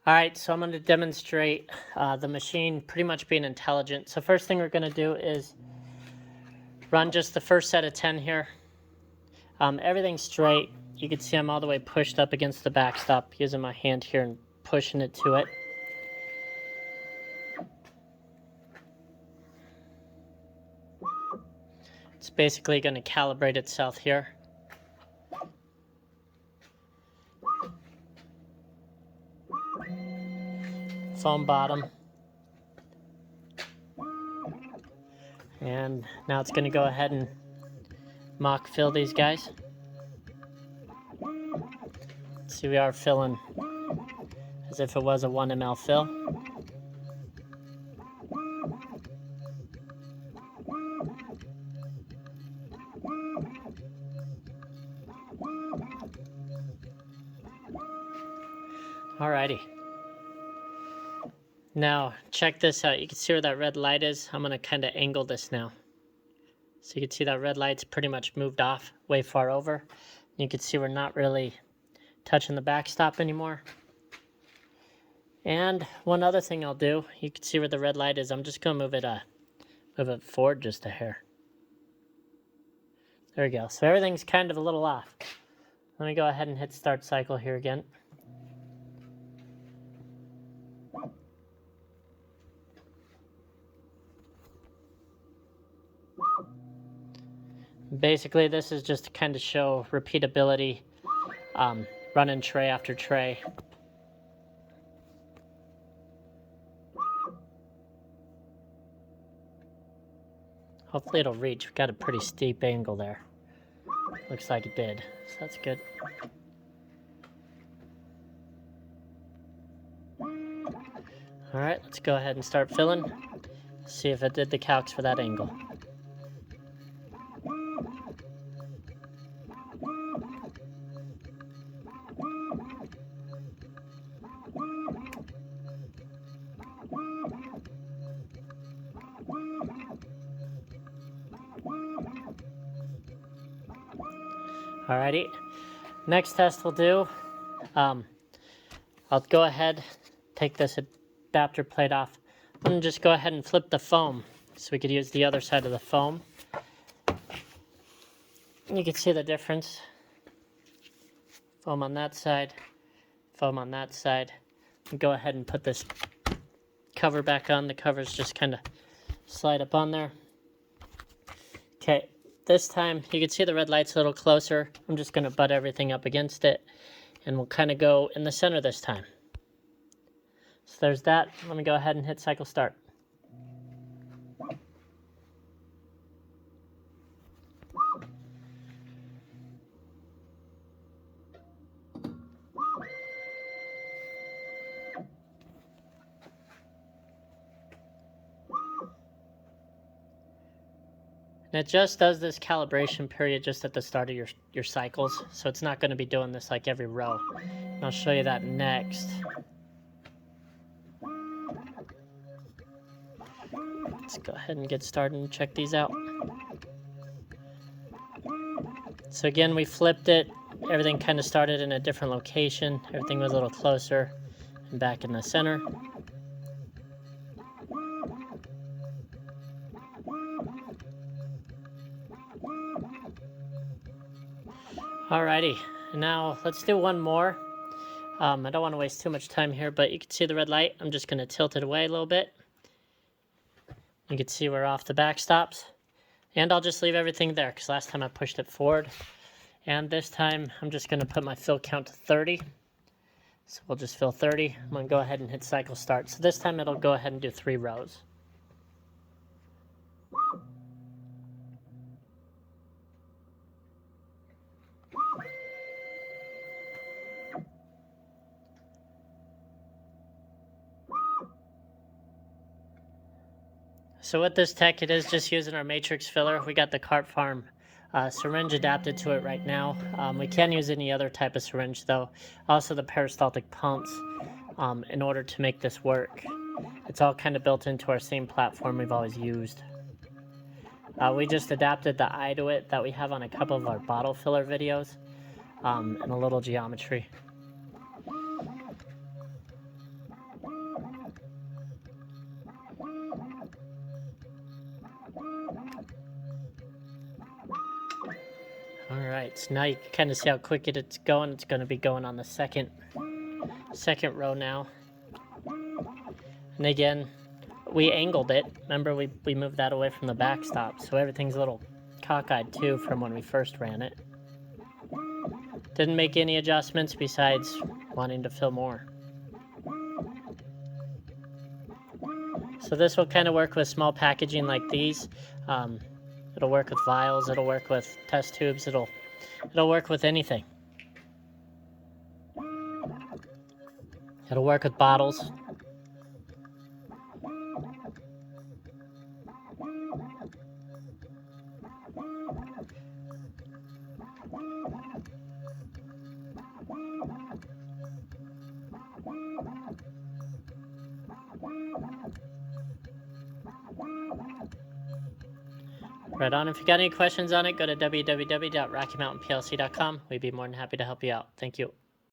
All right, so I'm going to demonstrate the machine pretty much being intelligent. So first thing we're going to do is run just the first set of 10 here. Everything's straight. You can see I'm all the way pushed up against the backstop using my hand here and pushing it to it. It's basically going to calibrate itself here. Foam bottom. And now it's going to go ahead and mock fill these guys. See, we are filling as if it was a 1 ml fill. Alrighty. Now, check this out. You can see where that red light is. I'm going to kind of angle this now. So you can see that red light's pretty much moved off way far over. You can see we're not really touching the backstop anymore. And one other thing I'll do, you can see where the red light is. I'm just going to move it forward just a hair. There we go. So everything's kind of a little off. Let me go ahead and hit start cycle here again. Basically, this is just to kind of show repeatability, running tray after tray. Hopefully it'll reach. We've got a pretty steep angle there. Looks like it did, so that's good. All right, let's go ahead and start filling. See if it did the calcs for that angle. Alrighty, next test we'll do, I'll go ahead, take this adapter plate off, and just go ahead and flip the foam so we could use the other side of the foam. You can see the difference. Foam on that side, foam on that side. And go ahead and put this cover back on. The covers just kind of slide up on there. Okay. This time, you can see the red light's a little closer. I'm just going to butt everything up against it, and we'll kind of go in the center this time. So there's that. Let me go ahead and hit cycle start. And it just does this calibration period just at the start of your cycles, so it's not going to be doing this like every row. And I'll show you that next. Let's go ahead and get started and check these out. So again, we flipped it. Everything kind of started in a different location. Everything was a little closer and back in the center. Alrighty, now let's do one more. I don't want to waste too much time here, but you can see the red light. I'm just going to tilt it away a little bit. You can see we're off the backstops. And I'll just leave everything there, because last time I pushed it forward. And this time, I'm just going to put my fill count to 30. So we'll just fill 30. I'm going to go ahead and hit cycle start. So this time, it'll go ahead and do 3 rows. So with this tech, it is just using our matrix filler. We got the Cart Farm syringe adapted to it right now. We can use any other type of syringe though. Also the peristaltic pumps in order to make this work. It's all kind of built into our same platform we've always used. We just adapted the eye to it that we have on a couple of our bottle filler videos and a little geometry. Alright, so now you can kind of see how quick it's going. It's going to be going on the second row now. And again, we angled it. Remember, we moved that away from the backstop, so everything's a little cockeyed too from when we first ran it. Didn't make any adjustments besides wanting to fill more. So this will kind of work with small packaging like these. It'll work with vials, it'll work with test tubes, it'll work with anything. It'll work with bottles. Right on. If you got any questions on it, go to www.rockymountainplc.com. We'd be more than happy to help you out. Thank you.